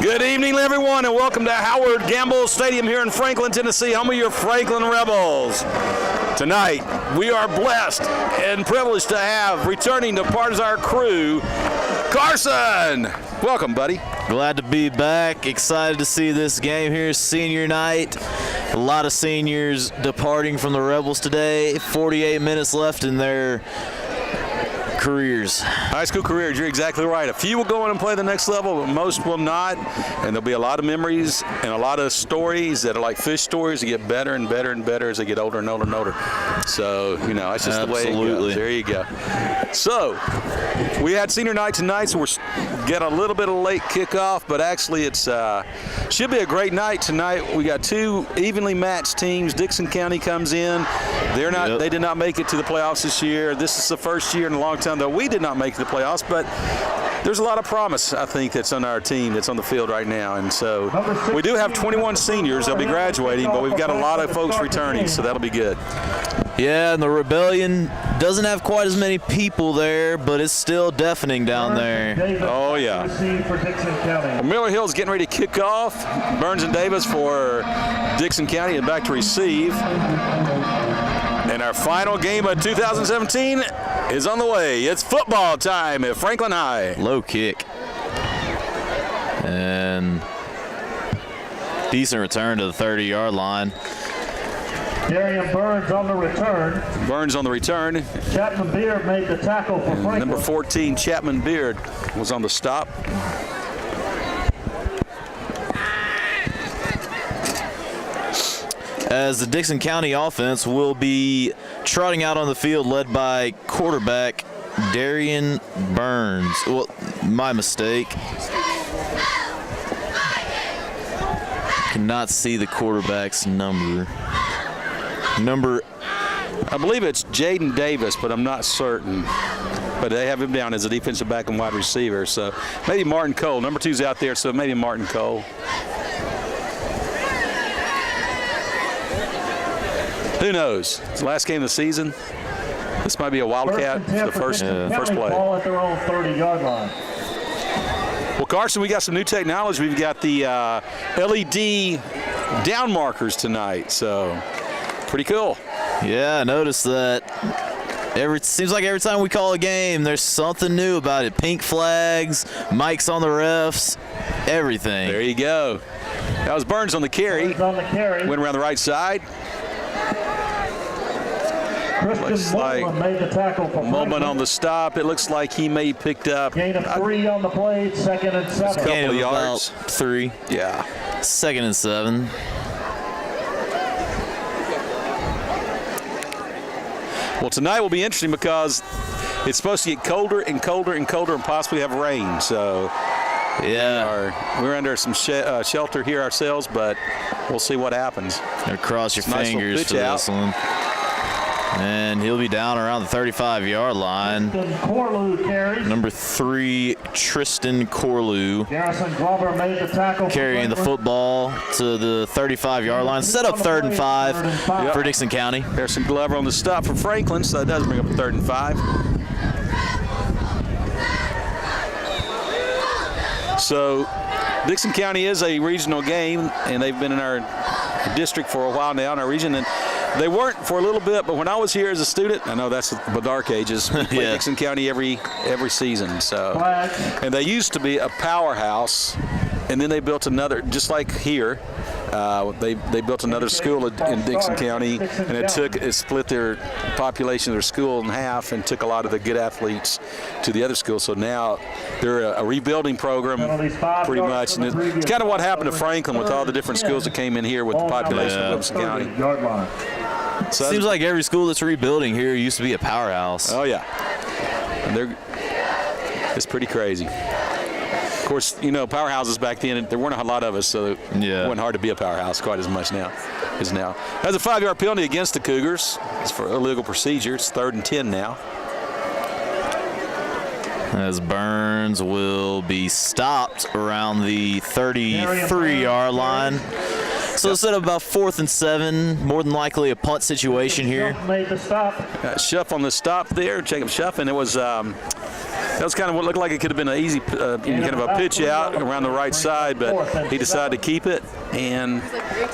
Good evening, everyone, and welcome to Howard Gamble Stadium here in Franklin, Tennessee, home of your Franklin Rebels. Tonight, we are blessed and privileged to have returning to part of our crew, Carson. Welcome, buddy. Glad to be back. Excited to see this game here. Senior night. A lot of seniors departing from the Rebels today. 48 minutes left in their careers. High school careers, you're exactly right. A few will go on and play the next level, but most will not. And there'll be a lot of memories and a lot of stories that are like fish stories that get better and better and better as they get older and older and older. So, you know, that's just the way it goes. There you go. So, we had senior night tonight, so we're getting a little bit of late kickoff, but actually it's should be a great night tonight. We got two evenly matched teams. Dickson County comes in. They're not. They did not make it to the playoffs this year. This is the first year in a long time that we did not make the playoffs, but there's a lot of promise, I think, that's on our team that's on the field right now. And so we do have 21 seniors. They'll be graduating, but we've got a lot of folks returning, so that'll be good. Yeah, and the Rebellion doesn't have quite as many people there, but it's still deafening down there. Oh, yeah. Well, Miller Hill's getting ready to kick off. Burns and Davis for Dickson County and back to receive. And our final game of 2017 is on the way. It's football time at Franklin High. Low kick. And decent return to the 30-yard line. Darian Burns on the return. Burns on the return. Chapman Beard made the tackle for Franklin. Number 14, Chapman Beard, was on the stop. As the Dickson County offense will be trotting out on the field led by quarterback Darian Burns. Well, my mistake. Cannot see the quarterback's number. I believe it's Jaden Davis, but I'm not certain. But they have him down as a defensive back and wide receiver. So maybe Martin Cole. Number 2's out there, so maybe Martin Cole. Who knows? It's the last game of the season. This might be a Wildcat for the first play. Ball at their own 30-yard line. Well, Carson, we got some new technology. We've got the LED down markers tonight, so pretty cool. Yeah, I noticed that. Seems like every time we call a game, there's something new about it. Pink flags, mics on the refs, everything. There you go. That was Burns on the carry. Burns on the carry. Went around the right side. Looks like made the tackle for Moment on the stop. It looks like he may have picked up. Gain of 3 on the play, 2nd and 7. Couple of yards. 3. Yeah. 2nd and 7. Well, tonight will be interesting because it's supposed to get colder and colder and colder and possibly have rain. So yeah, we're under some shelter here ourselves, but we'll see what happens. Gotta cross your fingers for this one. And he'll be down around the 35-yard line. Number 3, Tristan Corlew. Garrison Glover made the tackle. Carrying the football to the 35-yard line. Set up 3rd and 5 for Dickson County. Garrison Glover on the stop for Franklin, so that does bring up a 3rd and 5. So Dickson County is a regional game, and they've been in our district for a while now in our region. And they weren't for a little bit, but when I was here as a student, I know that's the dark ages, we played Dickson County every season. So, and they used to be a powerhouse, and then they built another, just like here, they built another school in Dickson County, and it split their population of their school in half and took a lot of the good athletes to the other school. So now they're a rebuilding program pretty much, and it's kind of what happened to Franklin with all the different schools that came in here with the population of Dickson County. So seems like every school that's rebuilding here used to be a powerhouse. Oh yeah, and it's pretty crazy. Of course, you know, powerhouses back then, there weren't a lot of us, so it wasn't hard to be a powerhouse quite as much now as now. Has a 5-yard penalty against the Cougars. It's for illegal procedure. It's 3rd and 10 now. As Burns will be stopped around the 33-yard line. So it's at about 4th and 7, more than likely a punt situation here. Made the stop. Schuff on the stop there, Jacob Schuff, and it was That was kind of what looked like it could have been an easy kind of a pitch out around the right side, but he decided to keep it and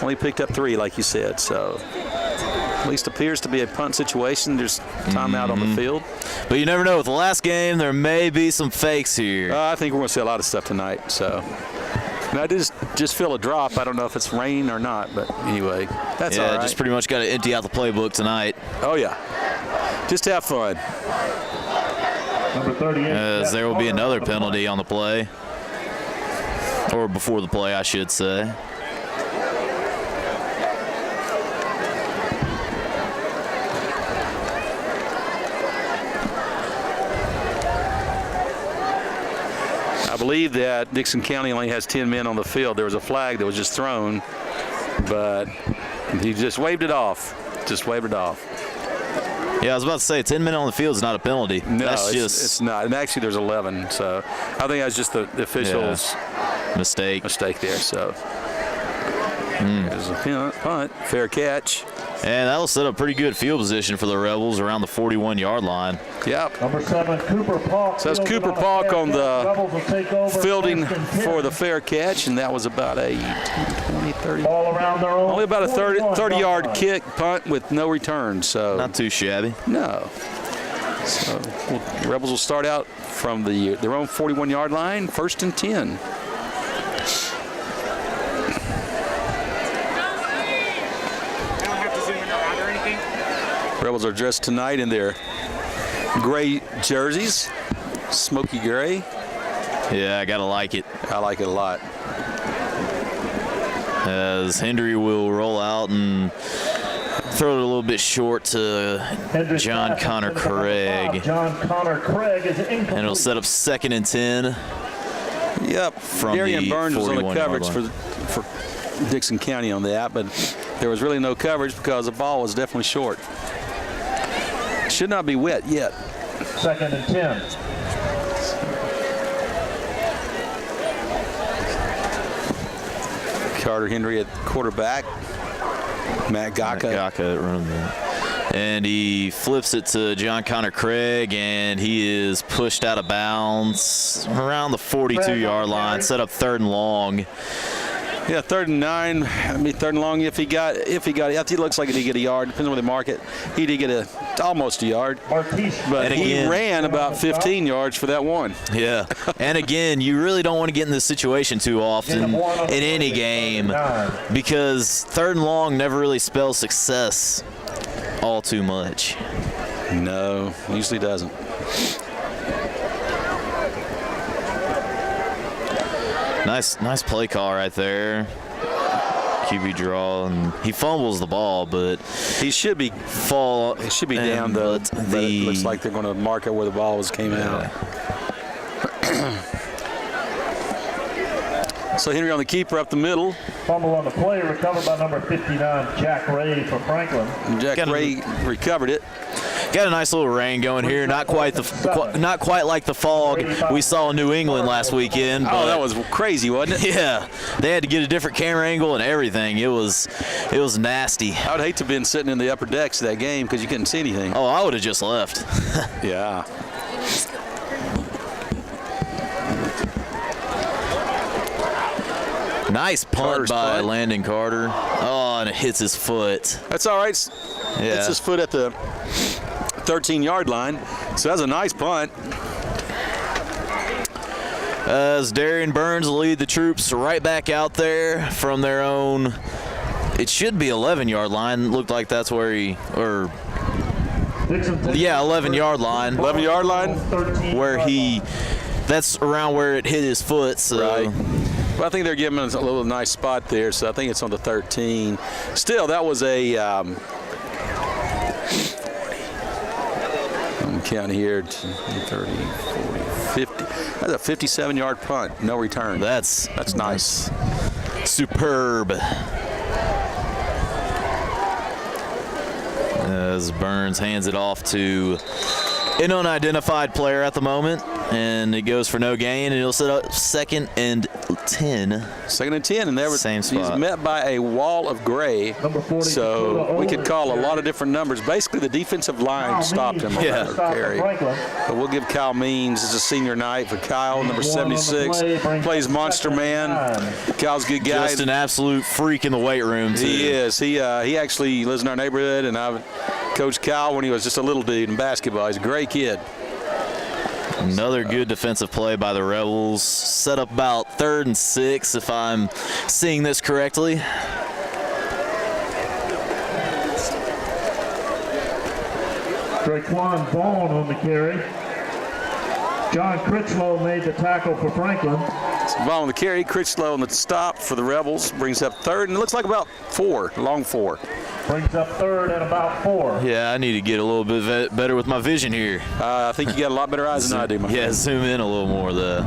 only picked up 3, like you said. So at least appears to be a punt situation. There's timeout on the field. But you never know. With the last game, there may be some fakes here. I think we're going to see a lot of stuff tonight. So. And I just feel a drop. I don't know if it's rain or not, but anyway, that's all right. Just pretty much got to empty out the playbook tonight. Oh, yeah. Just have fun. Number 38. As there will be another penalty on the play. Or before the play, I should say. I believe that Dickson County only has 10 men on the field. There was a flag that was just thrown, but he just waved it off. Yeah, I was about to say 10 men on the field is not a penalty. No, it's not. And actually, there's 11. So I think that's just the officials' mistake there. So there's a punt, fair catch. And that'll set up pretty good field position for the Rebels around the 41-yard line. Yep. Number 7, Cooper Palk. So that's Cooper Palk on the fielding for the fair catch, and that was about a 20, 30. All around their own. Only about a 30-yard kick punt with no return. So not too shabby. No. So the Rebels will start out from their own 41-yard line, 1st and 10. Rebels are dressed tonight in their gray jerseys, smoky gray. Yeah, I gotta like it. I like it a lot. As Hendry will roll out and throw it a little bit short to John Connor Craig. John Connor Craig is incomplete. And it'll set up 2nd and 10. Yep. From Darian Burns was on the coverage for Dickson County on that, but there was really no coverage because the ball was definitely short. Should not be wet yet. 2nd and 10. Carter Hendry at quarterback. Matt Gaka running that. And he flips it to John Connor Craig, and he is pushed out of bounds around the 42-yard line, set up 3rd and long. Yeah, 3rd and 9. I mean, 3rd and long. If he got it, it looks like he did get a yard. Depends on where they mark it. He did get almost a yard, but he ran about 15 yards for that one. Yeah, and again, you really don't want to get in this situation too often in any game because 3rd and long never really spells success all too much. No, usually doesn't. Nice play call right there. QB draw, and he fumbles the ball, but he should be down. But it looks like they're going to mark it where the ball came out. So Henry on the keeper up the middle. Fumble on the play, recovered by number 59, Jack Ray for Franklin. Jack Ray recovered it. Got a nice little rain going here. Not quite like the fog we saw in New England last weekend. Oh, that was crazy, wasn't it? Yeah, they had to get a different camera angle and everything. It was nasty. I would hate to have been sitting in the upper decks of that game because you couldn't see anything. Oh, I would have just left. Yeah. Nice punt by Landon Carter. Oh, and it hits his foot. That's all right. Yeah. Hits his foot at the 13-yard line. So that's a nice punt. As Darian Burns will lead the troops right back out there from their own, it should be 11-yard line. Looked like that's where 11-yard line. 11-yard line? Where that's around where it hit his foot. So. Right. Well, I think they're giving us a little nice spot there, so I think it's on the 13. Still, that was a I'm counting here, 30, 40, 50. That's a 57-yard punt, no return. That's nice. Superb. As Burns hands it off to an unidentified player at the moment. and it goes for no gain, and he'll set up 2nd and 10. 2nd and 10, and there was, Same he's spot. met by a wall of gray. Number 40, So we could call a lot of different numbers. Basically, the defensive line stopped him on that carry. But we'll give Kyle Means, it's a senior night for Kyle, number 76. Plays Monster Man. Kyle's a good guy. Just an absolute freak in the weight room, too. He is. He actually lives in our neighborhood, and I've coached Kyle when he was just a little dude in basketball. He's a great kid. Another good defensive play by the Rebels. Set up about 3rd and 6, if I'm seeing this correctly. Draquan Vaughn on the carry. John Critchlow made the tackle for Franklin. Vaughn on the carry, Critchlow on the stop for the Rebels. Brings up 3rd, and it looks like about 4, long 4. Brings up 3rd and about 4. Yeah, I need to get a little bit better with my vision here. I think you got a lot better eyes than I do, my Yeah, friend. zoom in a little more, though.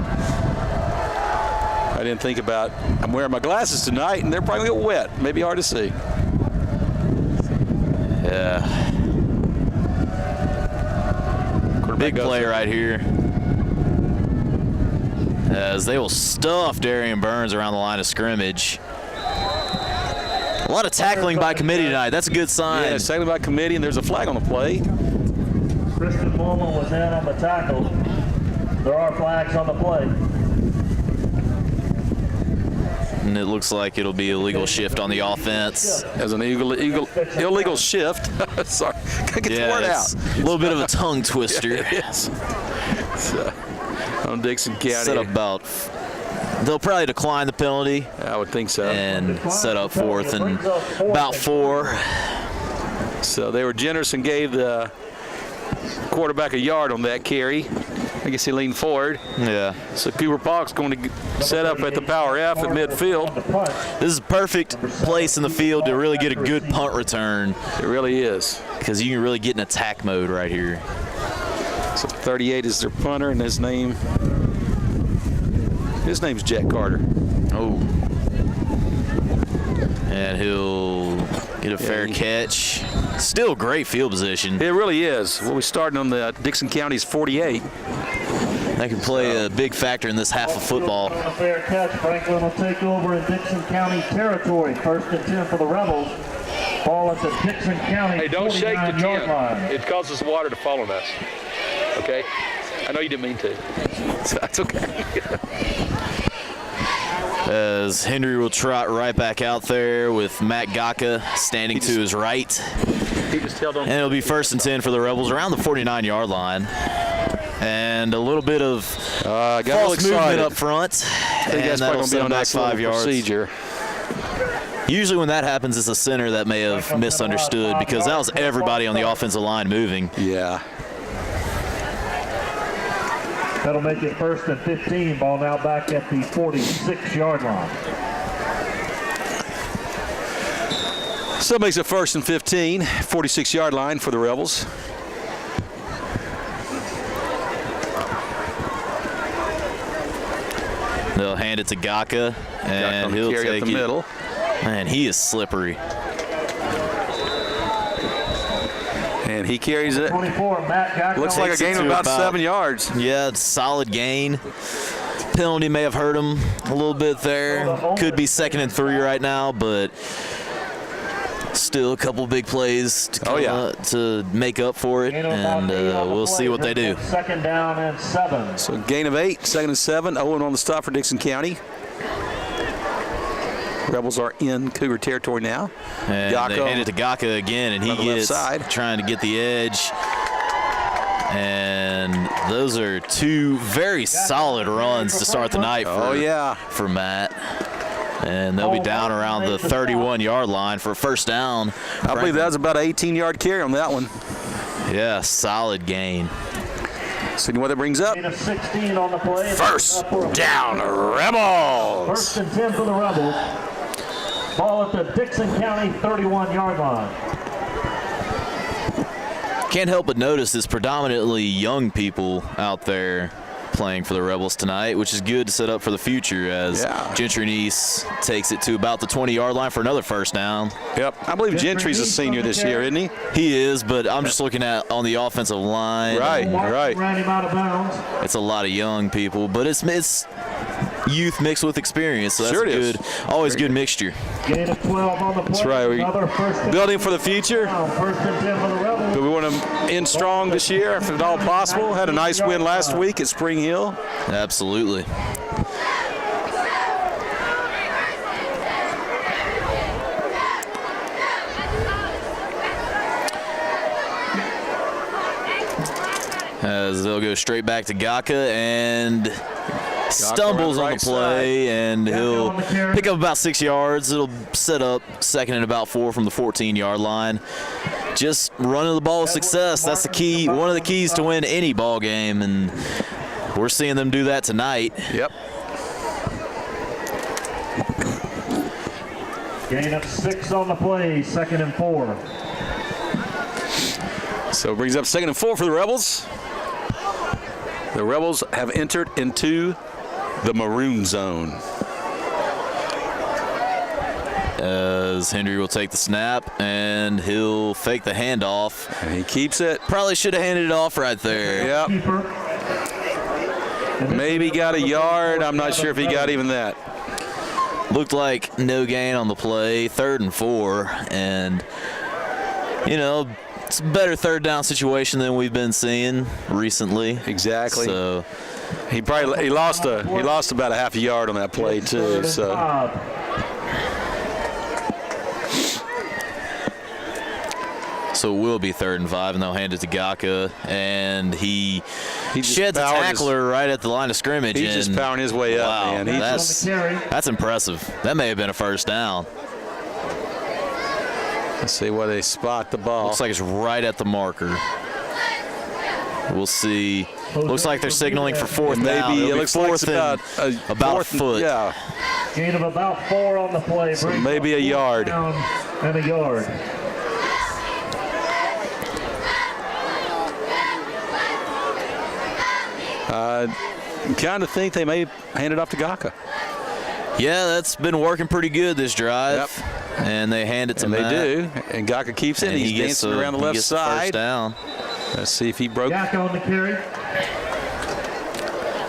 I didn't think about, I'm wearing my glasses tonight, and they're probably going to get wet. Maybe hard to see. Yeah. Big play right here. As they will stuff Darian Burns around the line of scrimmage. A lot of tackling by committee tonight. That's a good sign. Yeah, tackling by committee, and there's a flag on the play. Kristen Bowman was in on the tackle. There are flags on the play. And it looks like it'll be illegal shift on the offense. As an illegal shift. Sorry, can't get the word out. A little bit of a tongue twister. It is. So, on Dickson County. Set up about. They'll probably decline the penalty I would think so. and set up 4th and about 4. So they were generous and gave the quarterback a yard on that carry. I guess he leaned forward. Yeah. So Cooper Park's going to set up at the power F at midfield. This is a perfect place in the field to really get a good punt return. It really is. Because you can really get in attack mode right here. So 38 is their punter, and his name's Jack Carter. Oh. And he'll get a fair catch. Still great field position. It really is. Well, we're starting on the Dickson County's 48. That can play a big factor in this half of football. A fair catch. Franklin will take over in Dickson County territory. 1st and 10 for the Rebels. Ball at the Dickson County. Hey, don't shake the 49-yard 10. line. It causes water to fall on us. Okay? I know you didn't mean to. So that's okay. As Henry will trot right back out there with Matt Gaka standing to his right. He just held on. And it'll be 1st and 10 for the Rebels around the 49-yard line. And a little bit of false movement up front. And that'll set them back 5 yards. Procedure. Usually when that happens, it's a center that may have misunderstood because that was everybody on the offensive line moving. Yeah. That'll make it 1st and 15. Ball now back at the 46-yard line. So it makes it 1st and 15, 46-yard line for the Rebels. They'll hand it to Gaka, and he'll carry take up the middle. Man, he is slippery. And he carries it. 24, Matt Gacko. Looks like a Takes it gain of to about about 7 yards. Yeah, it's solid gain. Penalty may have hurt him a little bit there. Could be 2nd and 3 right now, but still a couple big plays to, to make up for it, and we'll see what they do. 2nd down and 7. So gain of 8, 2nd and 7. Owen on the stop for Dickson County. Rebels are in Cougar territory now. And they hand it to Gaka again, and he gets trying to get the edge. And those are 2 very solid runs to start the night for Matt. And they'll be down around the 31-yard line for a 1st down. I believe that was about an 18-yard carry on that one. Yeah, solid gain. See what that brings up. 16 on the play. 1st down, Rebels. 1st and 10 for the Rebels. Ball at the Dickson County 31-yard line. Can't help but notice it's predominantly young people out there playing for the Rebels tonight, which is good to set up for the future as Gentry Neese takes it to about the 20-yard line for another first down. Yep. I believe Gentry's a senior this year, isn't he? He is, but I'm just looking at on the offensive line. Right. Ran him out of bounds. It's a lot of young people, but it's youth mixed with experience, so that's Sure it good. is. Always good mixture. Gain of 12 on the play. That's right. We're building for the future, First and 10 for the Rebels. but we want to end strong this year if at all possible. Had a nice win last week at Spring Hill. Absolutely. As they'll go straight back to Gaka, and stumbles on the play, and he'll pick up about 6 yards. It'll set up second and about 4 from the 14-yard line. Just running the ball with success. That's the key, one of the keys to win any ball game, and we're seeing them do that tonight. Yep. Gain of 6 on the play, 2nd and 4. So it brings up 2nd and 4 for the Rebels. The Rebels have entered into the maroon zone. As Henry will take the snap, and he'll fake the handoff. And he keeps it. Probably should have handed it off right there. Yep. Maybe got a yard. I'm not sure if he got even that. Looked like no gain on the play, 3rd and 4, and it's a better third down situation than we've been seeing recently. Exactly. So he lost about a half a yard on that play too. So it will be 3rd and 5, and they'll hand it to Gaka, and he sheds a tackler right at the line of scrimmage. He's just powering his way up, man. That's impressive. That may have been a first down. Let's see where they spot the ball. Looks like it's right at the marker. We'll see. Looks like they're signaling for 4th down. Maybe it looks like it's about a foot. Yeah. Gain of about 4 on the play. So maybe a yard. And a yard. Kind of think they may hand it off to Gaka. Yeah, that's been working pretty good this drive. Yep. And they hand it to Matt. They do. And Gaka keeps it. He's dancing around the left side. First down. Let's see if he broke. Gaka on the carry.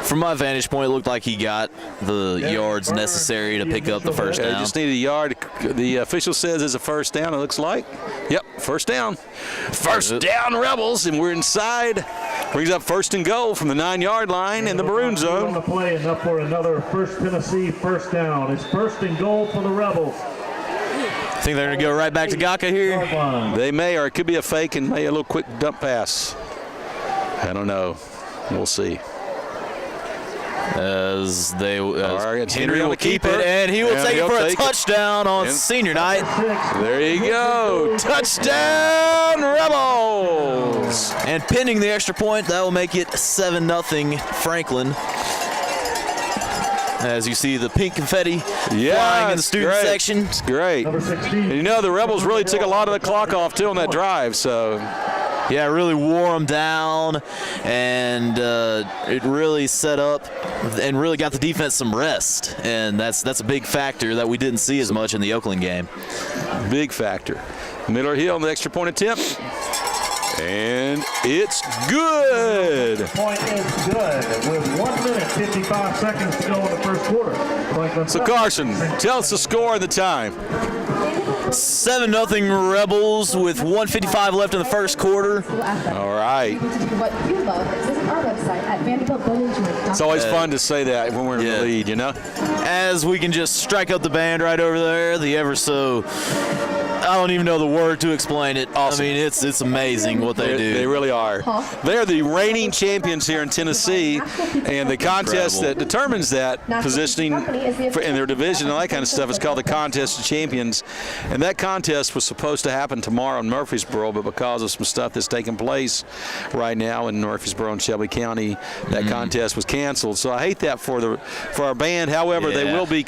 From my vantage point, it looked like he got the yards necessary to pick up the first down. Just needed a yard. The official says it's a first down, it looks like. Yep, first down. First down, Rebels, and we're inside. Brings up 1st and goal from the 9-yard line in the maroon zone. On the play, and up for another First Tennessee first down. It's 1st and goal for the Rebels. Think they're going to go right back to Gaka here? They may, or it could be a fake and maybe a little quick dump pass. I don't know. We'll see. As Henry will keep keeper, it, and he will take it for a touchdown on senior night. There you go. Touchdown, Rebels. And pinning the extra point, that will make it 7-0 Franklin. As you see the pink confetti flying in the student section. It's great. Number 16. And the Rebels really took a lot of the clock off, too, on that drive. So, yeah, it really wore them down, and it really set up and really got the defense some rest. And that's a big factor that we didn't see as much in the Oakland game. Big factor. Miller Hill on the extra point attempt. And it's good. The point is good with 1 minute, 55 seconds to go in the first quarter. So Carson, tell us the score and the time. 7-0 Rebels with 1:55 left in the first quarter. All right. What you love, visit our website at vanderbiltbuildingjoint.com. It's always fun to say that when we're in the lead, you know? As we can just strike up the band right over there, the ever so, I don't even know the word to explain it. Awesome. I mean, it's amazing what they do. They really are. They're the reigning champions here in Tennessee, and the contest that determines that positioning in their division and that kind of stuff is called the Contest of Champions. And that contest was supposed to happen tomorrow in Murfreesboro, but because of some stuff that's taking place right now in Murfreesboro and Shelby County, that contest was canceled. So I hate that for our band. However, they will be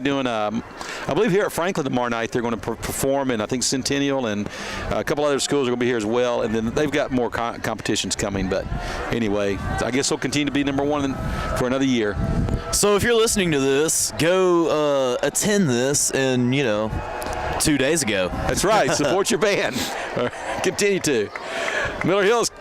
doing a I believe here at Franklin tomorrow night they're going to perform, and I think Centennial and a couple other schools are going to be here as well. And then they've got more competitions coming. But anyway, I guess they'll continue to be number one for another year. So if you're listening to this, go attend this in, 2 days ago. That's right. Support your band. Continue to. Miller Hill's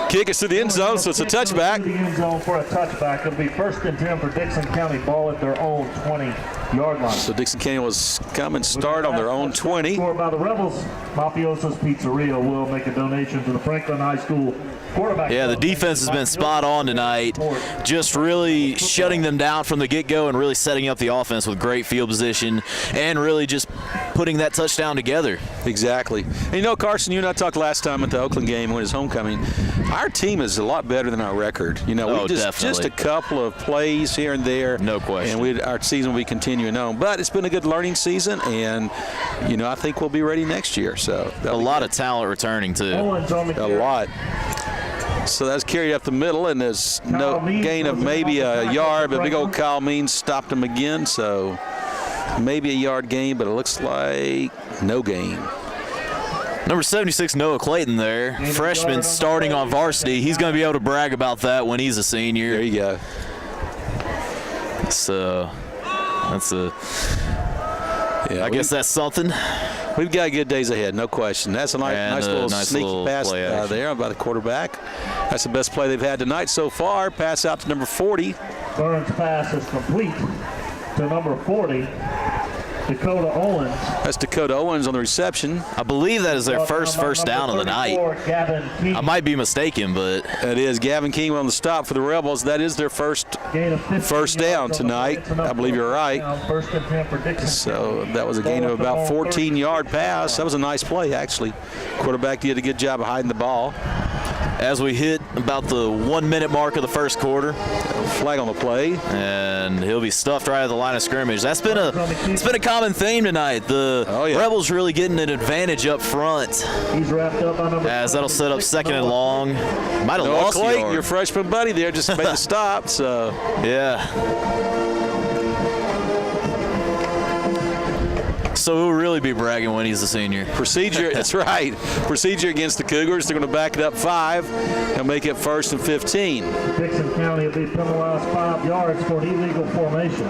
kick is to the end zone, so it's a touchback. The end zone for a touchback. It'll be 1st and 10 for Dickson County. Ball at their own 20-yard line. So Dickson County will come and start on their own 20. Scored by the Rebels. Mafioso's Pizzeria will make a donation to the Franklin High School quarterback. Yeah, the defense has been spot on tonight, just really shutting them down from the get-go and really setting up the offense with great field position and really just putting that touchdown together. Exactly. And Carson, you and I talked last time at the Oakland game when his homecoming. Our team is a lot better than our record. We just a couple of plays here and there. No question. And our season will be continuing on. But it's been a good learning season, and I think we'll be ready next year. So a lot of talent returning too. A lot. So that's carried up the middle, and there's no gain of maybe a yard, but big old Kyle Means stopped him again. So maybe a yard gain, but it looks like no gain. Number 76, Noah Clayton there. Freshman starting on varsity. He's going to be able to brag about that when he's a senior. There you go. So that's I guess that's something. We've got good days ahead, no question. That's a nice little sneaky pass there by the quarterback. That's the best play they've had tonight so far. Pass out to number 40. Burns' pass is complete to number 40. Dakota Owens. That's Dakota Owens on the reception. I believe that is their first down of the night. I might be mistaken, but it is. Gavin King on the stop for the Rebels. That is their first down tonight. I believe you're right. So that was a gain of about 14-yard pass. That was a nice play, actually. Quarterback did a good job of hiding the ball. As we hit about the 1 minute mark of the first quarter, flag on the play, and he'll be stuffed right at the line of scrimmage. It's been a common theme tonight. The Rebels really getting an advantage up front. He's wrapped up on number as that'll set up 2nd and long. Might have lost Clayton, your freshman buddy there, just made the stop. So yeah. So he'll really be bragging when he's a senior. Procedure, that's right. Procedure against the Cougars. They're going to back it up 5. They'll make it 1st and 15. Dickson County will be penalized 5 yards for an illegal formation.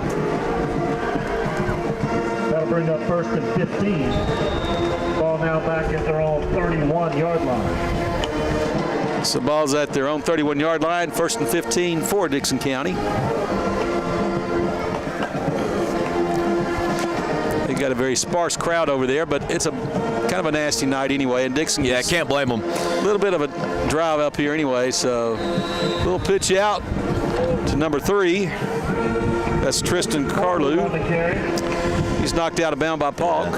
That'll bring up 1st and 15. Ball now back at their own 31-yard line. So ball's at their own 31-yard line. 1st and 15 for Dickson County. They got a very sparse crowd over there, but it's a kind of a nasty night anyway. And Dickson, yeah, can't blame them. A little bit of a drive up here anyway. So a little pitch out to number 3. That's Tristan Carlew. He's knocked out of bounds by Pog.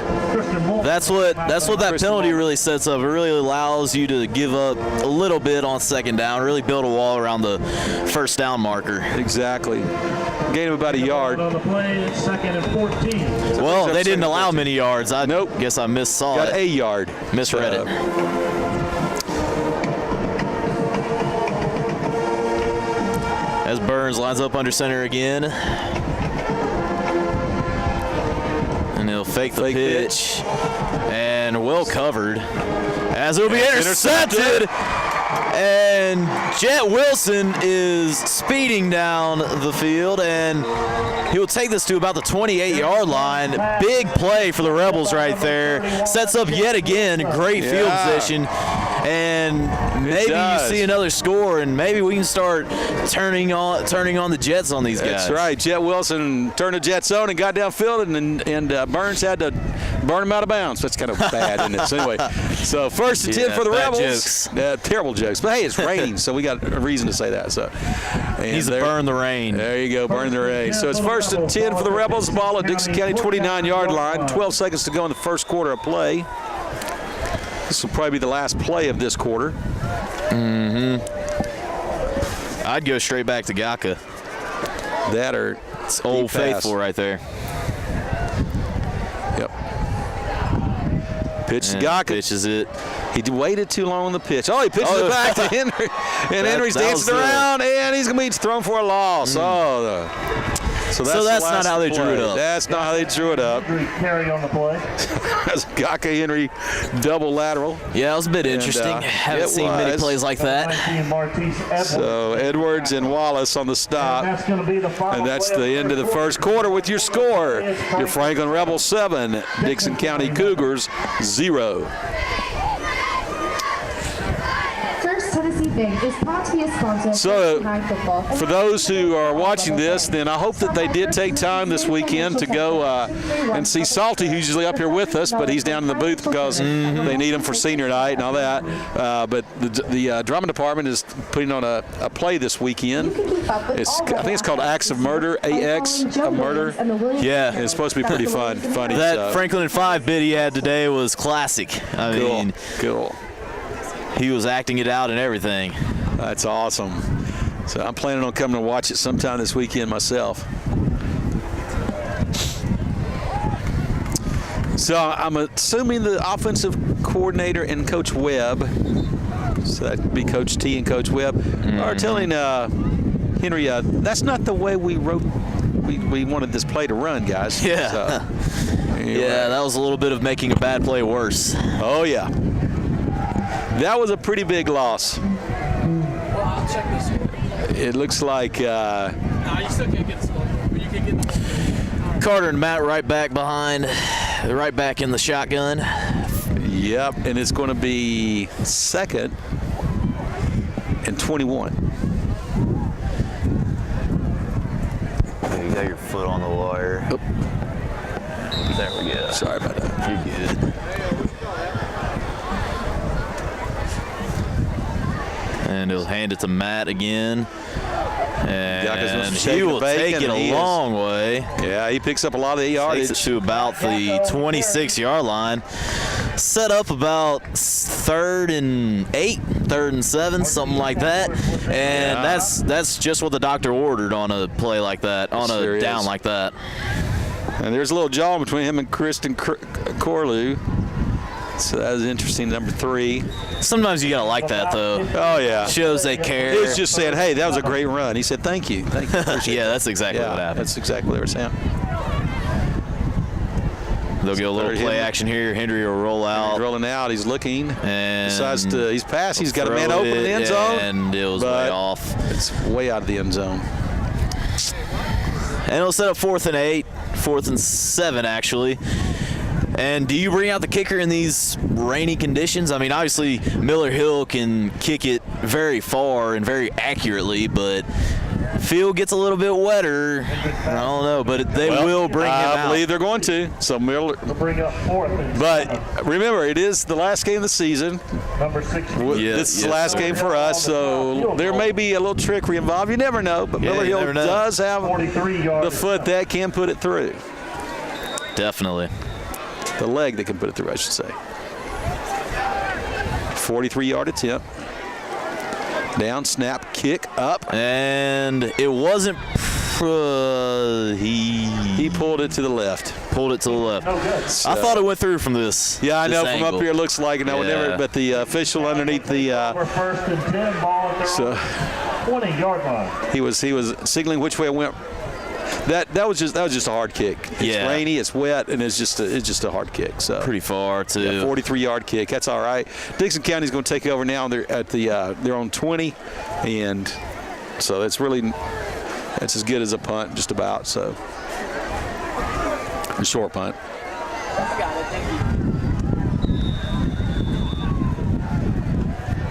That's what that penalty really sets up. It really allows you to give up a little bit on 2nd down, really build a wall around the 1st down marker. Exactly. Gain of about a yard. On the play, it's 2nd and 14. Well, they didn't allow many yards. I nope. Guess I missaw got it. Got a yard. Misread it. As Burns lines up under center again. And he'll fake the pitch. And well covered. As it will be intercepted. And Jet Wilson is speeding down the field, and he will take this to about the 28-yard line. Big play for the Rebels right there. Sets up yet again great field position. And maybe you see another score, and maybe we can start turning on the Jets on these guys. That's right. Jet Wilson turned the Jets on and got downfield, and Burns had to burn him out of bounds. That's kind of bad, isn't it? So anyway, 1st and 10 for the Rebels. Jokes. Terrible jokes. But hey, it's raining, so we got a reason to say that. So he's a burn the rain. There you go, burn the rain. So it's 1st and 10 for the Rebels. Ball at Dickson County 29-yard line. 12 seconds to go in the first quarter of play. This will probably be the last play of this quarter. I'd go straight back to Gaka. That or it's Old Faithful right there. Yep. Pitch to Gaka. Pitches it. He waited too long on the pitch. Oh, he pitches it back to Henry. And Henry's dancing around, and he's going to be thrown for a loss. So that's the not last how they play. drew it up. That's not how they drew it up. Henry carry on the play. That's Gaka Henry double lateral. Yeah, it was a bit interesting. Haven't seen many plays like that. 19, Martise Edwards. So Edwards and Wallace on the stop. And that's going to be the final And that's play the end of the first quarter with your score. Your Franklin Rebels 7, Dickson County Cougars 0. First Tennessee Bank is proud to be a sponsor So, of high football. For those who are watching this, then I hope that they did take time this weekend to go and see Salty, who's usually up here with us, but he's down in the booth because they need him for senior night and all that. But the drama department is putting on a play this weekend. I think it's called Acts of Murder, AX of Murder. Yeah. It's supposed to be pretty funny. That Franklin 5 bid he had today was classic. I mean, cool. He was acting it out and everything. That's awesome. So I'm planning on coming to watch it sometime this weekend myself. So I'm assuming the offensive coordinator and Coach Webb, so that'd be Coach T and Coach Webb, are telling Henry, that's not the way we wanted this play to run, guys. Yeah. So, yeah, that was a little bit of making a bad play worse. Oh, yeah. That was a pretty big loss. Well, I'll check this one. It looks like No, you still can't get this one. But you can get the one. Carter and Matt right back behind, right back in the shotgun. yep, and it's going to be 2nd and 21. You got your foot on the wire. Oh. There we go. Sorry about that. You're good. And he'll hand it to Matt again. And he will take it a long way. Yeah, he picks up a lot of the yardage. Takes it to about the 26-yard line. Set up about 3rd and 8, 3rd and 7, something like that. And that's just what the doctor ordered on a play like that, on a down like that. And there's a little jaw between him and Kristen Corlew. So that was interesting, number 3. Sometimes you gotta like that, though. Oh, yeah. Shows they care. He was just saying, hey, that was a great run. He said, thank you. Thank you. Appreciate Yeah, that. that's exactly what happened. That's exactly what they were saying. They'll get a little play action here. Henry will roll out. He's rolling out. He's looking. And decides to, he's passed. He's got a man open in the end zone. And it was way off. It's way out of the end zone. And it'll set up 4th and 8, 4th and 7, actually. And do you bring out the kicker in these rainy conditions? I mean, obviously, Miller Hill can kick it very far and very accurately, but field gets a little bit wetter. I don't know, but they will bring him out. I believe they're going to. So Miller. They'll bring up 4th and But remember, it is the last game of the season. number 6. This is the last game for us, so there may be a little trickery involved. You never know, but Miller you Hill never know. does have 43 yards. the foot that can put it through. Definitely. The leg that can put it through, I should say. 43-yard attempt. Down, snap, kick, up. And it wasn't. He pulled it to the left. Pulled it to the left. No good. I thought it went through from this. Yeah, I know. this From angle. up here, it looks like it. I would never. Yeah. But the official underneath the, We're 1st and 10, ball at so 20-yard line. he was signaling which way it went. That was just a hard kick. It's Yeah. rainy, it's wet, and it's just a hard kick. So Pretty far, too. 43-yard kick. That's all right. Dickson County's going to take over now. They're at they're on 20, and so that's as good as a punt, just about. So a short punt.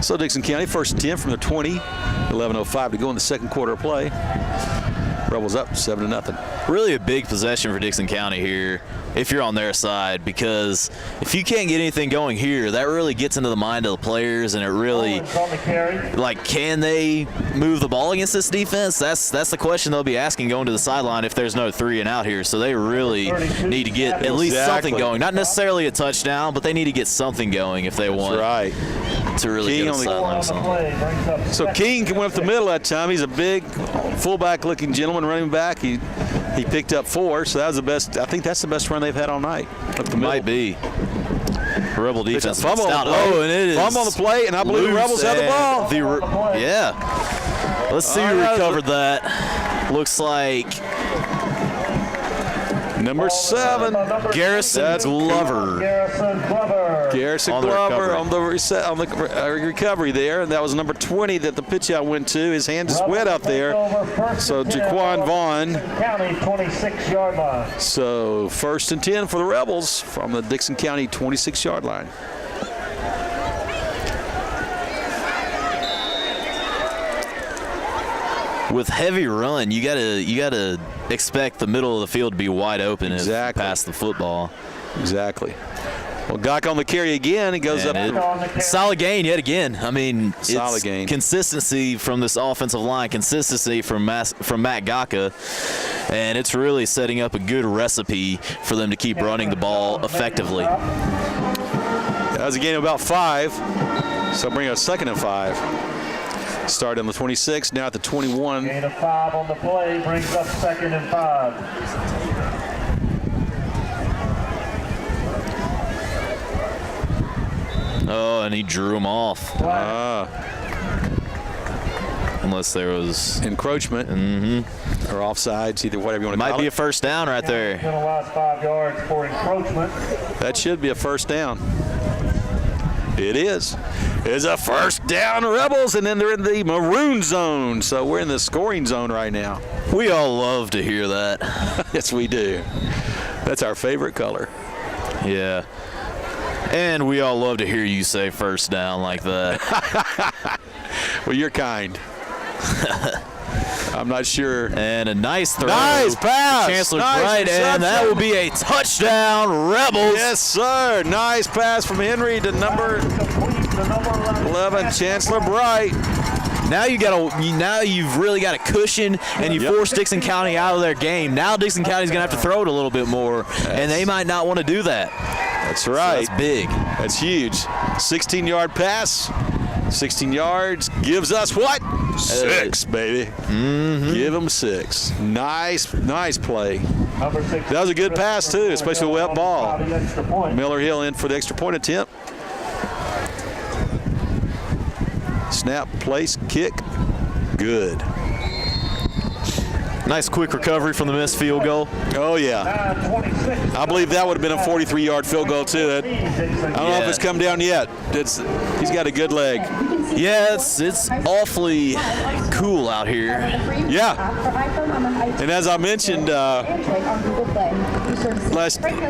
So Dickson County, 1st and 10 from the 20, 11:05 to go in the second quarter of play. Rebels up 7-0. Really a big possession for Dickson County here, if you're on their side, because if you can't get anything going here, that really gets into the mind of the players, and it really, Owens on the carry. like, can they move the ball against this defense? That's the question they'll be asking going to the sideline if there's no 3 and out here. So they really need to get at least something going. Not necessarily a touchdown, but they need to get something going if they want Right. to really King get a on the- sideline. On the play, brings up So 2nd. King went up the middle that time. He's a big fullback-looking gentleman, running back. He picked up 4, so that was the best. I think that's the best run they've had all night. Up the middle. Might be. Rebel There's a defense. fumble on stout. the play. Oh, and it is. Fumble on the play, and I believe the loose, Rebels have the ball. Yeah. Let's see who All right. recovered that. Looks like Number 7. Garrison Glover. Garrison On the Glover recovery. on the recovery there. And that was number 20 that the pitch out went to. His hand just wet out there. So Jaquan Vaughn. County 26-yard line. So 1st and 10 for the Rebels from the Dickson County 26-yard line. With heavy run, you gotta expect the middle of the field to be wide open if you pass the football. Exactly. Well, Gok on the carry again. He goes up. Solid gain yet again. I mean, Solid gain. Consistency from this offensive line, consistency from Matt Gaka, and it's really setting up a good recipe for them to keep running the ball effectively. That was a gain of about 5. So bring us 2nd and 5. Start on the 26, now at the 21. Gain of 5 on the play brings up 2nd and 5. Oh, and he drew him off. Unless there was encroachment or offsides, either whatever you want to call it. Might be a first down right there. Penalized 5 yards for encroachment. That should be a first down. It is. It's a first down, Rebels, and then they're in the maroon zone. So we're in the scoring zone right now. We all love to hear that. Yes, we do. That's our favorite color. Yeah. And we all love to hear you say first down like that. Well, you're kind. I'm not sure. And a nice throw. Nice pass. Chancellor Nice Bright, and that will be a touchdown, Rebels. Yes, sir. Nice pass from Henry to number 11, Chancellor Bright. Now you've really got a cushion, and you force Dickson County out of their game. Now Dickson County's gonna have to throw it a little bit more, and they might not want to do that. That's right. So that's big. That's huge. 16-yard pass. 16 yards gives us what? 6, baby. Give them 6. Nice play. That was a good pass, too, especially a wet ball. Miller Hill in for the extra point attempt. Snap, place, kick. Good. Nice quick recovery from the missed field goal. Oh, yeah. I believe that would have been a 43-yard field goal, too. I don't know if it's come down yet. He's got a good leg. Yeah, it's awfully cool out here. Yeah. And as I mentioned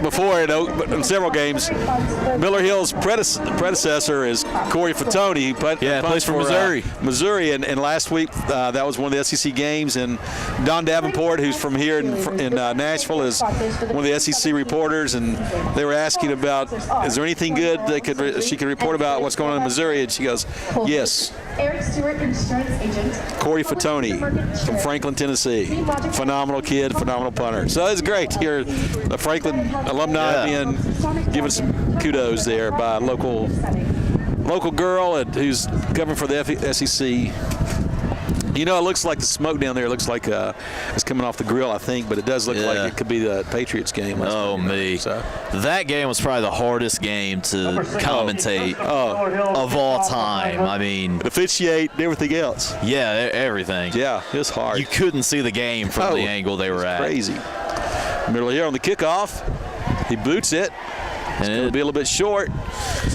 before in several games, Miller Hill's predecessor is Corey Fatoni. Plays for Missouri. Missouri, and last week that was one of the SEC games, and Don Davenport, who's from here in Nashville, is one of the SEC reporters, and they were asking about, is there anything good she could report about what's going on in Missouri, and she goes, yes. Eric Stewart, insurance agent. Corey Fatoni from Franklin, Tennessee. Phenomenal kid, phenomenal punter. So it's great to hear the Franklin alumni being given some kudos there by a local girl who's covering for the SEC. You know, it looks like the smoke down there. It looks like it's coming off the grill, I think, but it does look like it could be the Patriots game. That game was probably the hardest game to commentate of all time. I mean, officiate and everything else. Yeah, everything. Yeah, it was hard. You couldn't see the game from the angle they were at. Crazy. Middle here on the kickoff. He boots it. It's going to be a little bit short.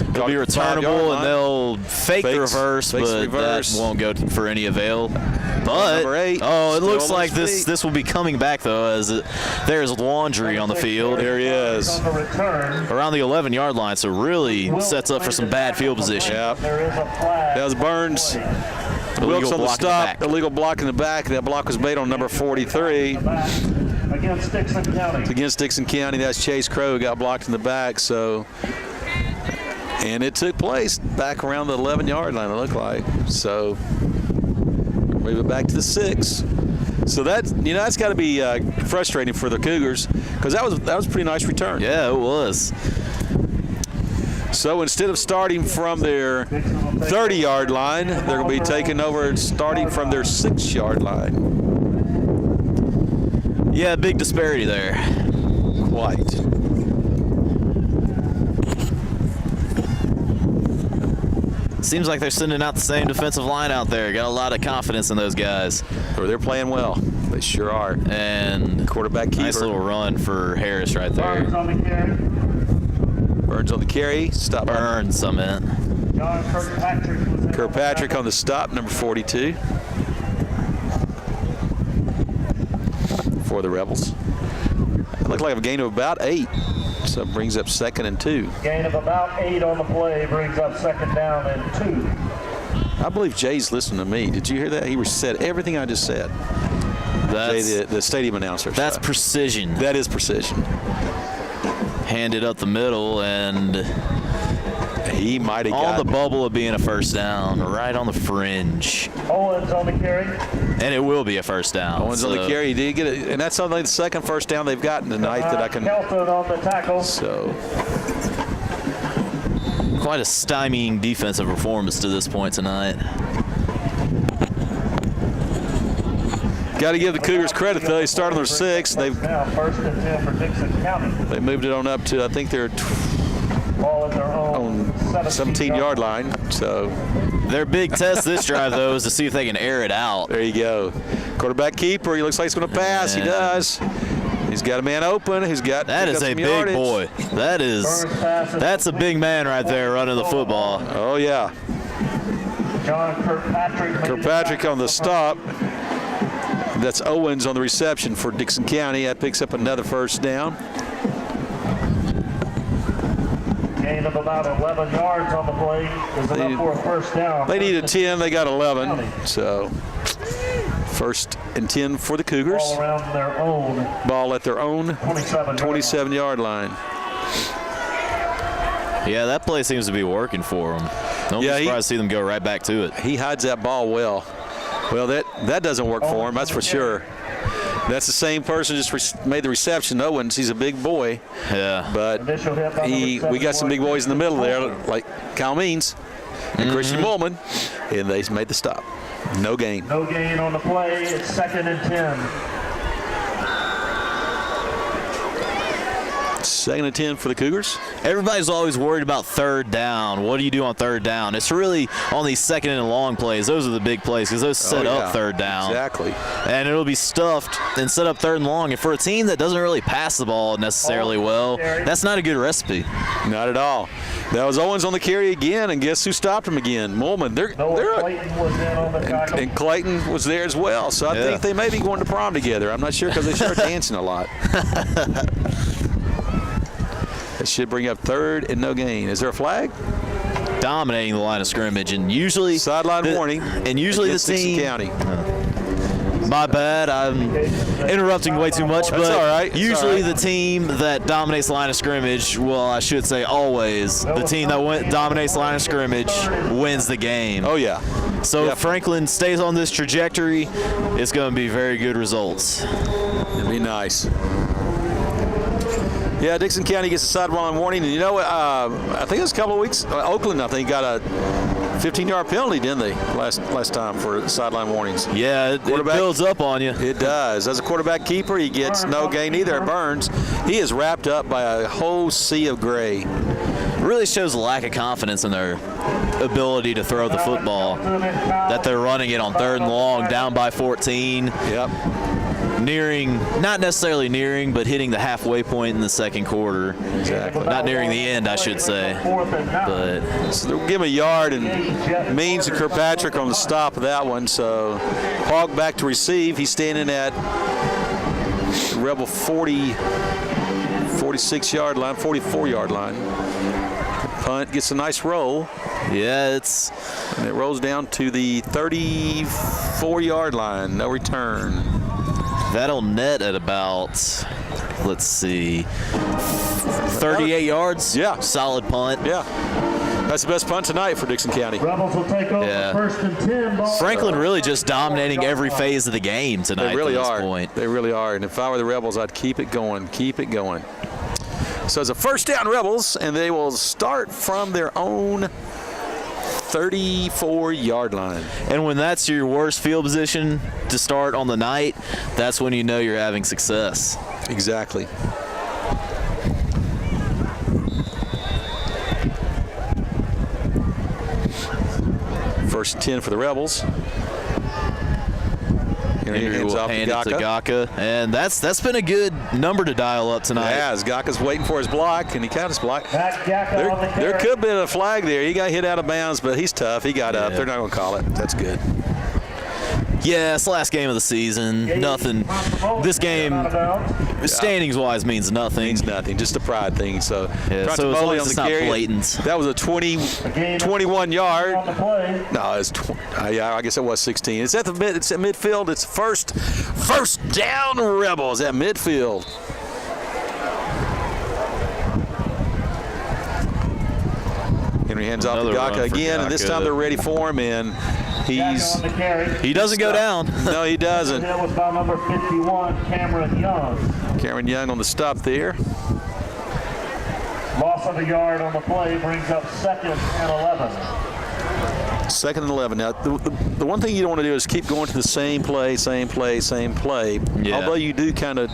It'll be returnable, and they'll fake the reverse, but that won't go for any avail. But number 8, it looks like this will be coming back, though, as there's laundry on the field. There he is. Around the 11-yard line, so really sets up for some bad field position. Yep. That was Burns. Wilkes on the stop. Illegal block in the back. That block was made on number 43. Against Dickson County. Against Dickson County. That's Chase Crow who got blocked in the back. And it took place back around the 11-yard line, it looked like. So move it back to the 6. So that's got to be frustrating for the Cougars, because that was a pretty nice return. Yeah, it was. So instead of starting from their 30-yard line, they're going to be taking over starting from their 6-yard line. Yeah, big disparity there. Quite. Seems like they're sending out the same defensive line out there. Got a lot of confidence in those guys. They're playing well. They sure are. And Quarterback keeper. nice little run for Harris right Burns there. on the carry. Burns on the carry. Stop. Burns, I meant. John Kirkpatrick was in. Kirkpatrick on the stop, number 42. For the Rebels. It looked like a gain of about 8. So it brings up 2nd and 2. Gain of about 8 on the play brings up 2nd down and 2. I believe Jay's listening to me. Did you hear that? He said everything I just said. Jay, the stadium announcer. That's so. precision. That is precision. Handed up the middle, and he might have on the bubble of being a first down, right on the fringe. Owens on the carry. And it will be a first down. Owens on the carry. He did get it, and that's only the 2nd first down they've gotten tonight that I can. Kelton on the tackle. So. Quite a stymieing defensive performance to this point tonight. Got to give the Cougars credit, though. They started on their 6. Now 1st and 10 for Dickson County. They moved it on up to, I think they're Ball at their own 17-yard line. So their big test this drive, though, is to see if they can air it out. there you go. Quarterback keeper. He looks like he's going to pass. He does. He's got a man open. He's got that is a big yardage. boy. That's a big man right there running the football. Oh yeah. John Kirkpatrick. Kirkpatrick on the stop. That's Owens on the reception for Dickson County. That picks up another first down. Gain of about 11 yards on the play. Is enough for a first down. They needed 10. They got 11. So 1st and 10 for the Cougars. Ball around their own. Ball at their own 27-yard line. Yeah, that play seems to be working for them. Don't be surprised to see them go right back to it. He hides that ball well. Well, that doesn't work for him, that's for sure. That's the same person just made the reception. Owens, he's a big boy. Yeah. But we got some big boys in the middle there, like Kyle Means and Christian Mullman, and they made the stop. No gain. No gain on the play. It's 2nd and 10. 2nd and 10 for the Cougars. Everybody's always worried about 3rd down. What do you do on 3rd down? It's really on these 2nd and long plays. Those are the big plays because those set up 3rd down. Exactly. And it'll be stuffed and set up 3rd and long. And for a team that doesn't really pass the ball necessarily well, that's not a good recipe. Not at all. That was Owens on the carry again, and guess who stopped him again? Mullman. Clayton was in on the tackle. And Clayton was there as well. So I think they may be going to prom together. I'm not sure because they start dancing a lot. It should bring up 3rd and no gain. Is there a flag? Dominating the line of scrimmage, and usually sideline warning. And usually the team. County. My bad. I'm interrupting way too much, but that's all right. Usually the team that dominates the line of scrimmage, well, I should say always, the team that dominates the line of scrimmage wins the game. Oh yeah. So if Franklin stays on this trajectory, it's going to be very good results. It'd be nice. Yeah, Dickson County gets a sideline warning, and you know what? I think it was a couple of weeks. Oakland, I think, got a 15-yard penalty, didn't they, last time for sideline warnings? Yeah, it builds up on you. It does. As a quarterback keeper, he gets no gain either. Burns, he is wrapped up by a whole sea of gray. Really shows a lack of confidence in their ability to throw the football. That they're running it on 3rd and long, down by 14. Yep. Not necessarily nearing, but hitting the halfway point in the 2nd quarter. Exactly. Not nearing the end, I should say. But so they'll give him a yard, and Means and Kirkpatrick on the stop of that one. So Hogg back to receive. He's standing at Rebel 46-yard line, 44-yard line. Punt gets a nice roll. Yeah, and it rolls down to the 34-yard line. No return. That'll net at about, let's see, 38 yards. Yeah. Solid punt. Yeah. That's the best punt tonight for Dickson County. Rebels will take over 1st and 10. Ball. Franklin really just dominating every phase of the game tonight. They really to this are. Point. They really are. And if I were the Rebels, I'd keep it going. Keep it going. So it's a first down, Rebels, and they will start from their own 34-yard line. And when that's your worst field position to start on the night, that's when you know you're having success. Exactly. First and 10 for the Rebels. Henry Hands will off to hand it to Gaka. Gaka. And that's been a good number to dial up tonight. Yeah, as Gaka's waiting for his block, and he caught his block. Back Gaka on the There carry. could have been a flag there. He got hit out of bounds, but he's tough. He got up. Yeah. They're not going to call it. That's good. Yeah, it's the last game of the season. Nothing. This game, standings-wise, means nothing. Means nothing. Just a pride thing. So, Yeah, so as long as on the it's not carry. blatant. That was a 21 On yard. the play. No, it's yeah, I guess it was 16. It's at the mid. It's at midfield. It's first down Rebels at midfield. Henry hands off to Another run Gaka for again, and this Gaka. time they're ready for him, and Gaka on the carry. He doesn't go down. No, he doesn't. That was by number 51, Cameron Young. Cameron Young on the stop there. Loss of a yard on the play brings up 2nd and 11. 2nd and 11. Now, the one thing you don't want to do is keep going to the same play. Yeah. Although you do kind of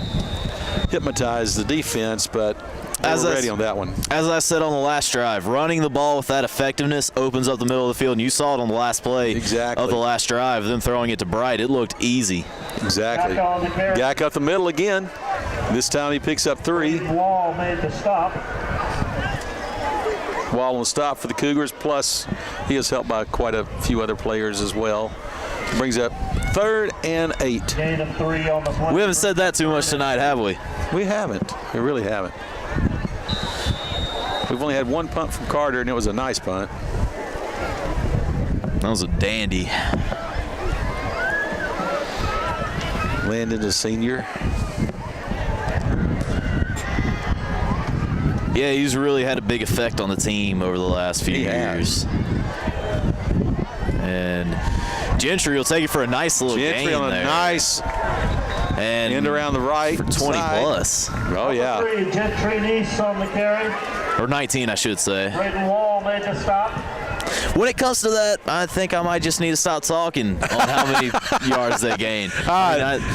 hypnotize the defense, but As we're I- ready on that one. As I said on the last drive, running the ball with that effectiveness opens up the middle of the field, and you saw it on the last play Exactly. of the last drive, them throwing it to Bright. It looked easy. Exactly. Gaka on the carry. Gak up the middle again. This time he picks up 3. Wall made the stop. Wall on stop for the Cougars, plus he is helped by quite a few other players as well. Brings up 3rd and 8. Gain of 3 on the play. We haven't said that too much tonight, have we? We haven't. We really haven't. We've only had one punt from Carter, and it was a nice punt. That was a dandy. Landon, the senior. Yeah, he's really had a big effect on the team over the last few He has. years. And Gentry will take it for a nice little Gentry gain on a there. nice and end around the right. for 20 side. plus. Oh, yeah. 3, Gentry Nice on the carry. Or 19, I should say. Braden Wall made the stop. When it comes to that, I think I might just need to stop talking on how many yards they gain.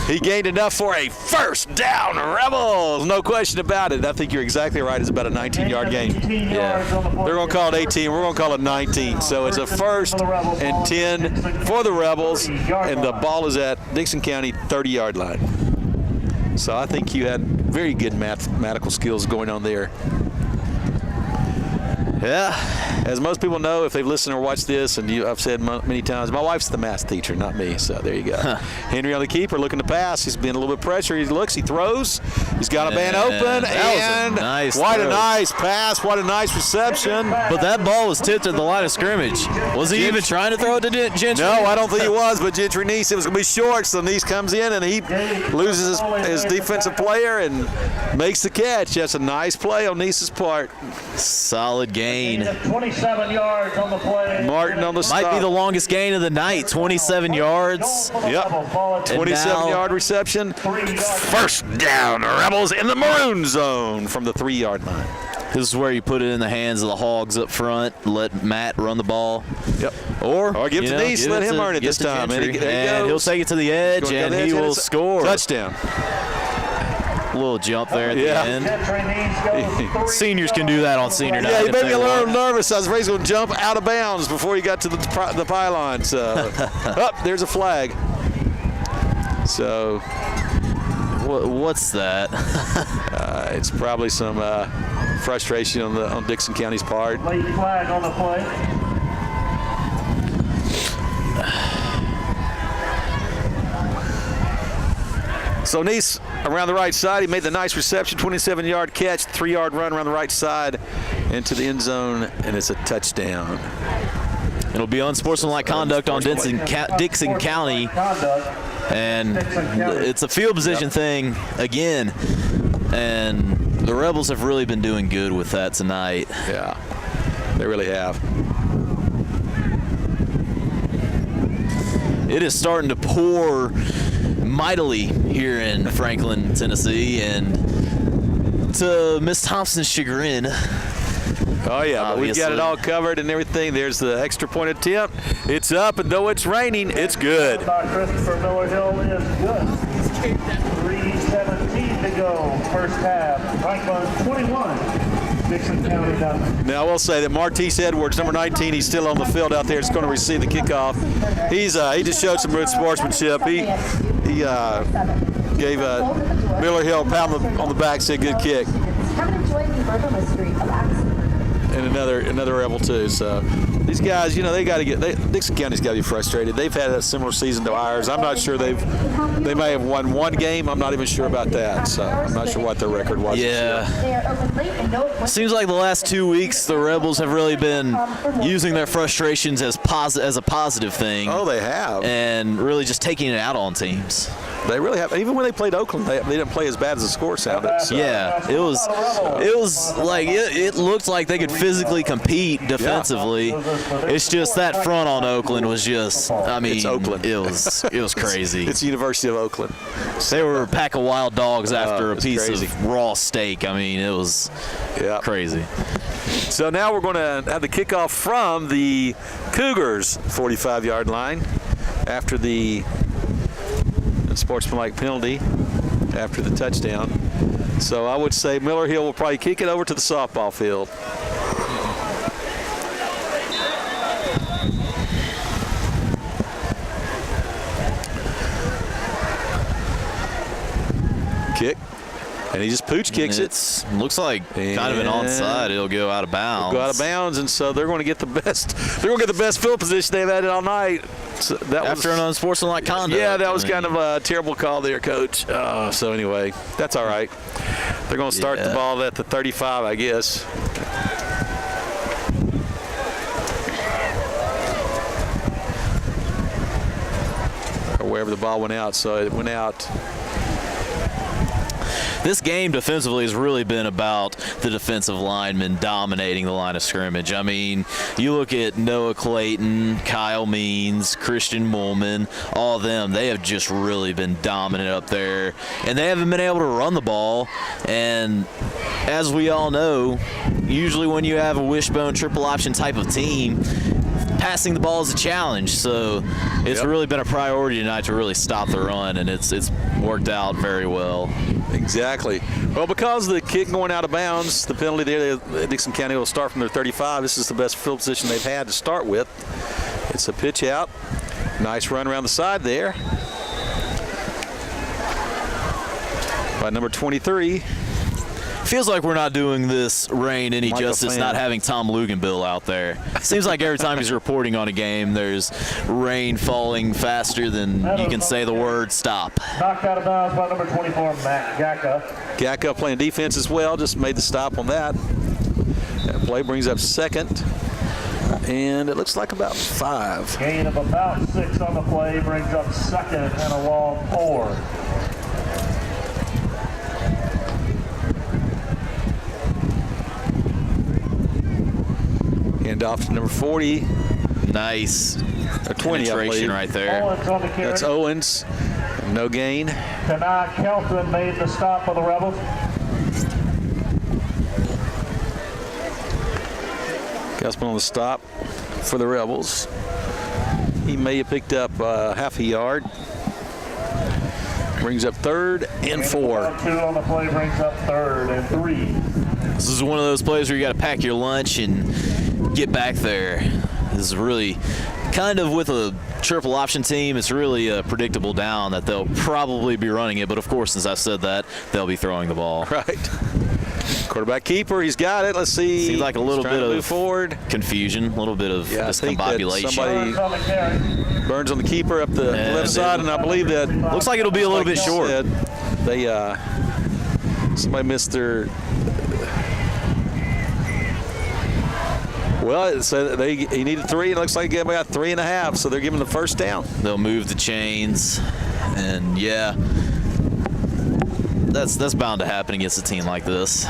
He gained enough for a 1st down, Rebels. No question about it. I think you're exactly right. It's about a 19-yard gain. 18 Yeah. yards on the play. They're going to call it 18. We're going to call it 19. So it's a 1st and 10 for the Rebels, and the ball is at Dickson County 30-yard line. So I think you had very good mathematical skills going on there. Yeah. As most people know, if they've listened or watched this, and I've said many times, my wife's the math teacher, not me. So there you go. Henry on the keeper, looking to pass. He's been a little bit pressure. He looks, he throws. He's got a man open, That was a and nice what a throw. nice pass. What a nice reception. But that ball was tipped at the line of scrimmage. Was he even trying to throw it to Gentry? No, I don't think he was, but Gentry Nice, it was going to be short, so Nice comes in, and he loses his defensive player and makes the catch. That's a nice play on Nice's part. Solid gain. 27 yards on the play. Martin on the stop. Might be the longest gain of the night. 27 yards. Yep. 27-yard reception. 1st down, Rebels in the maroon zone from the 3-yard line. This is where you put it in the hands of the Hogs up front. Let Matt run the ball. Yep. Or give it to Nice. Let him earn it this time. And, And there he he'll goes. take it to the edge, Going down and the he edge, will it's a score. Touchdown. Little jump there at Yeah. the end. Gentry Nice goes 3 Seniors can do that on senior night. Yeah, he if made they me a little want. nervous. I was afraid he was going to jump out of bounds before he got to the pylon. So, there's a flag. So, What's that? it's probably some frustration on Dickson County's part. Late flag on the play. So Nice around the right side. He made the nice reception, 27-yard catch, 3-yard run around the right side into the end zone, and it's a touchdown. It'll be unsportsmanlike conduct on Dickson County, and it's a field position thing again. And the Rebels have really been doing good with that tonight. Yeah, they really have. It is starting to pour mightily here in Franklin, Tennessee, and to Miss Thompson's chagrin. Oh, yeah, but we've got it all covered and everything. There's the extra point attempt. It's up, and though it's raining, it's good. By Christopher Miller Hill is good. 3:17 to go, first half. Franklin 21, Dickson County nothing. Now, I will say that Martise Edwards, number 19, he's still on the field out there. He's going to receive the kickoff. He just showed some good sportsmanship. He gave Miller Hill a pound on the back, said good kick. Haven't enjoyed the murder mystery of accident. And another Rebel too. So these guys, they got to Dickson County's got to be frustrated. They've had a similar season to ours. I'm not sure they may have won one game. I'm not even sure about that. So I'm not sure what their record was. Yeah. They are open late and no Seems like the last 2 weeks the Rebels have really been using their frustrations as a positive thing. Oh, they have. And really just taking it out on teams. They really have. Even when they played Oakland, they didn't play as bad as the score sounded. So. Yeah, it was like it looked like they could physically compete defensively. It's just that front on Oakland was just, it's Oakland. It was crazy. It's University of Oakland. They were a pack of wild dogs after a piece crazy. of raw steak. I mean, it was crazy. So now we're going to have the kickoff from the Cougars' 45-yard line after the sportsmanlike penalty after the touchdown. So I would say Miller Hill will probably kick it over to the softball field. Kick. And he just pooch kicks it. Looks like kind of an onside. It'll go out of bounds. Go out of bounds, and so they're going to get the best. They're going to get the best field position they've had all night. So After an unsportsmanlike conduct. Yeah, that was kind of a terrible call there, Coach. So anyway, that's all right. They're going to start the ball at the 35, I guess. Or wherever the ball went out. So it went out. This game defensively has really been about the defensive linemen dominating the line of scrimmage. I mean, you look at Noah Clayton, Kyle Means, Christian Mullman, all of them, they have just really been dominant up there. And they haven't been able to run the ball. And as we all know, usually when you have a wishbone triple option type of team, passing the ball is a challenge. So it's really been a priority tonight to really stop the run, and it's worked out very well. Exactly. Well, because of the kick going out of bounds, the penalty there, Dickson County will start from their 35. This is the best field position they've had to start with. It's a pitch out. Nice run around the side there by number 23. Feels like we're not doing this rain any justice not having Tom Luganbill out there. Seems like every time he's reporting on a game, there's rain falling faster than you can say the word stop. Knocked out of bounds by number 24, Matt Gacka. Gacka playing defense as well, just made the stop on that. That play brings up second, and it looks like about 5. Gain of about 6 on the play brings up second and a long 4. Hand off to number 40. Nice. Or 20, I believe. Right there. Owens on the carry. That's Owens. No gain. Tonight, Kelton made the stop for the Rebels. Gusman on the stop for the Rebels. He may have picked up half a yard. Brings up 3rd and 4. 2 on the play brings up 3rd and 3. This is one of those plays where you got to pack your lunch and get back there. This is really kind of with a triple option team. It's really a predictable down that they'll probably be running it. But, of course, since I've said that, they'll be throwing the ball. Right. Quarterback keeper, he's got it. Let's see. Seems like a little bit of move forward. Confusion, a little bit of discombobulation. Somebody Burns on the keeper up the left side, and I believe that looks like it'll be a little bit short. They somebody missed their. Well, so he needed 3. It looks like they got 3.5, so they're giving the first down. They'll move the chains, and yeah, that's bound to happen against a team like this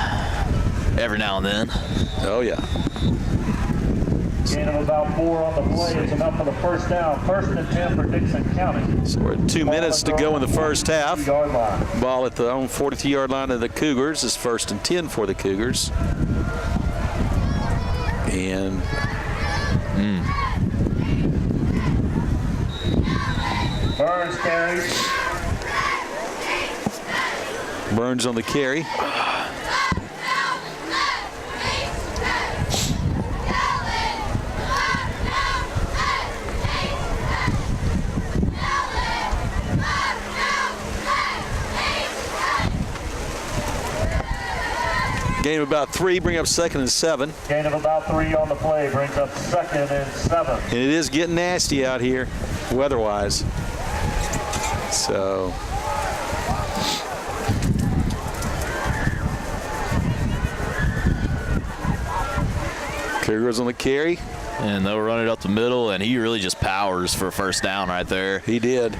every now and then. Oh yeah. Gain of about 4 on the play is enough for the first down. 1st and 10 for Dickson County. So we're at 2 minutes to go in the first half. 40-yard line. Ball at the own 42-yard line of the Cougars is 1st and 10 for the Cougars. And Burns carries. Burns on the carry. Gain of about 3, bring up 2nd and 7. Gain of about 3 on the play brings up 2nd and 7. And it is getting nasty out here, weather-wise. So. Cougars on the carry. And they'll run it up the middle, and he really just powers for a first down right there. He did.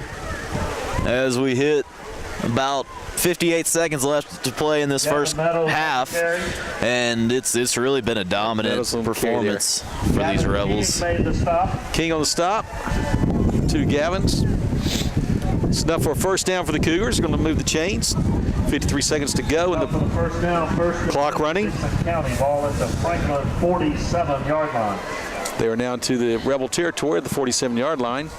As we hit about 58 seconds left to play in this first half, and it's really been a dominant performance for these Rebels. King on the stop. 2 Gavins. It's enough for a first down for the Cougars. Going to move the chains. 53 seconds to go, and the first down, clock running. Dickson County, ball at the Franklin 47-yard line. They are now to the Rebel territory at the 47-yard line.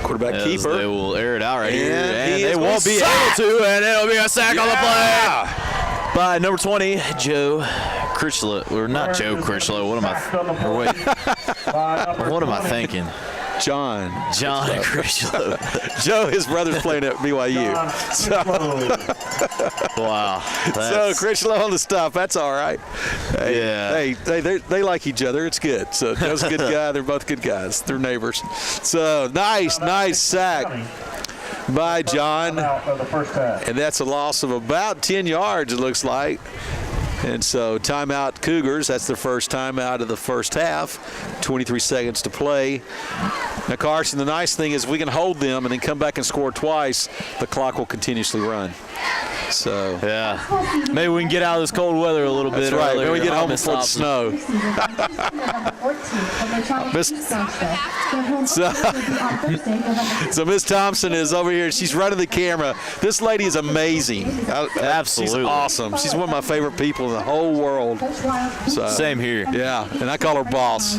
Quarterback keeper. They will air it out right here, And they won't be able to, and it'll be a sack on the play by number 20, Joe Critchlow. Or not Joe Critchlow. What am I thinking? John Critchlow. Joe, his brother's playing at BYU. Wow. So Critchlow on the stop. That's all right. Hey, they like each other. It's good. So Joe's a good guy. They're both good guys. They're neighbors. So nice sack by John. And that's a loss of about 10 yards, it looks like. And so timeout Cougars. That's their first timeout of the first half. 23 seconds to play. Now, Carson, the nice thing is we can hold them and then come back and score twice. The clock will continuously run. So yeah, maybe we can get out of this cold weather a little bit. That's right. Maybe we get home before the snow. So Miss Thompson is over here. She's running the camera. This lady is amazing. Absolutely. She's awesome. She's one of my favorite people in the whole world. So, same here. Yeah, and I call her boss.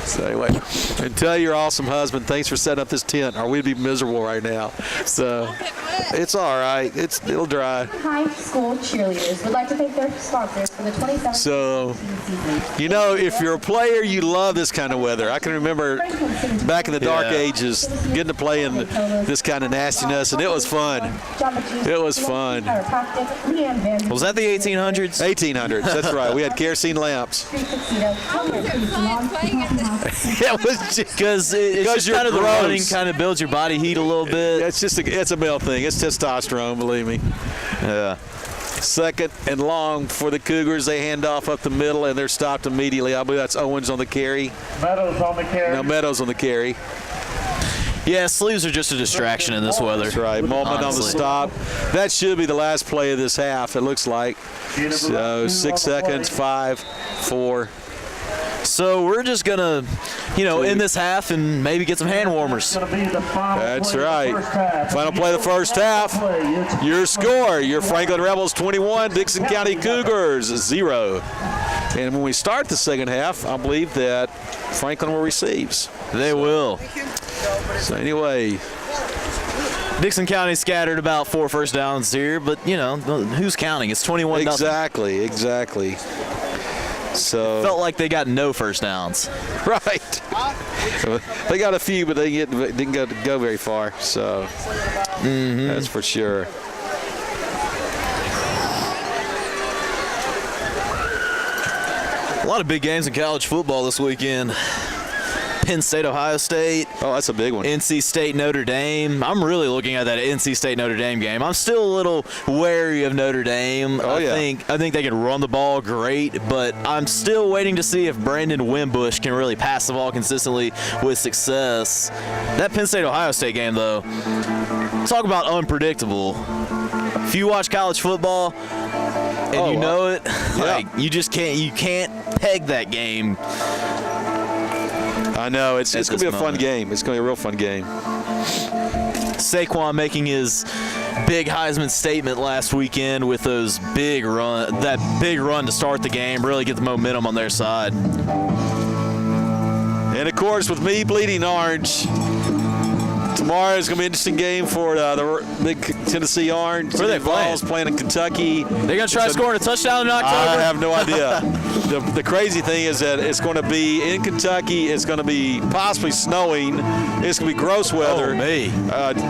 So anyway, and tell your awesome husband, thanks for setting up this tent, or we'd be miserable right now. So it's all right. It'll dry. High school cheerleaders would like to thank their sponsors for the 2017 So, you know, if you're a player, you love this kind of weather. I can remember back in the dark ages getting to play in this kind of nastiness, and it was fun. It was fun. Was that the 1800s? 1800s, that's right. We had kerosene lamps. It was because it's kind of the running kind of builds your body heat a little bit. It's a male thing. It's testosterone, believe me. Yeah. 2nd and long for the Cougars. They hand off up the middle, and they're stopped immediately. I believe that's Owens on the carry. Meadows on the carry. No, Meadows on the carry. Yeah, sleeves are just a distraction in this weather. That's right. Moment on the stop. That should be the last play of this half, it looks like. So 6 seconds, 5, 4. So we're just going to, end this half and maybe get some hand warmers. That's right. Final play of the first half. Your score, your Franklin Rebels 21, Dickson County Cougars 0. And when we start the second half, I believe that Franklin will receive. They will. So anyway. Dickson County scattered about 4 first downs here, but, who's counting? It's 21-0. Exactly. So felt like they got no first downs. Right. They got a few, but they didn't go very far. So that's for sure. A lot of big games in college football this weekend. Penn State, Ohio State. Oh, that's a big one. NC State, Notre Dame. I'm really looking at that NC State, Notre Dame game. I'm still a little wary of Notre Dame. I think they can run the ball great, but I'm still waiting to see if Brandon Wimbush can really pass the ball consistently with success. That Penn State, Ohio State game, though, talk about unpredictable. If you watch college football and you know it, you just can't peg that game. I know. It's going to be a fun game. It's going to be a real fun game. Saquon making his big Heisman statement last weekend with that big run to start the game, really get the momentum on their side. And, of course, with me bleeding orange, Tomorrow is going to be an interesting game for the big Tennessee Orange. Where are they Vols playing in Kentucky. They're going to try scoring a touchdown in October? I have no idea. The crazy thing is that it's going to be in Kentucky. It's going to be possibly snowing. It's going to be gross weather. Oh, me.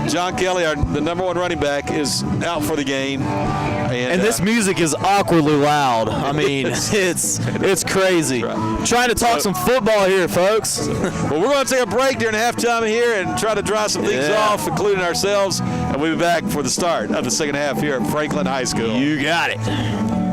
John Kelly, the number 1 running back, is out for the game. And this music is awkwardly loud. I mean, it's crazy. Right. Trying to talk some football here, folks. Well, we're going to take a break during halftime here and try to dry some things off, including ourselves, and we'll be back for the start of the second half here at Franklin High School. You got it.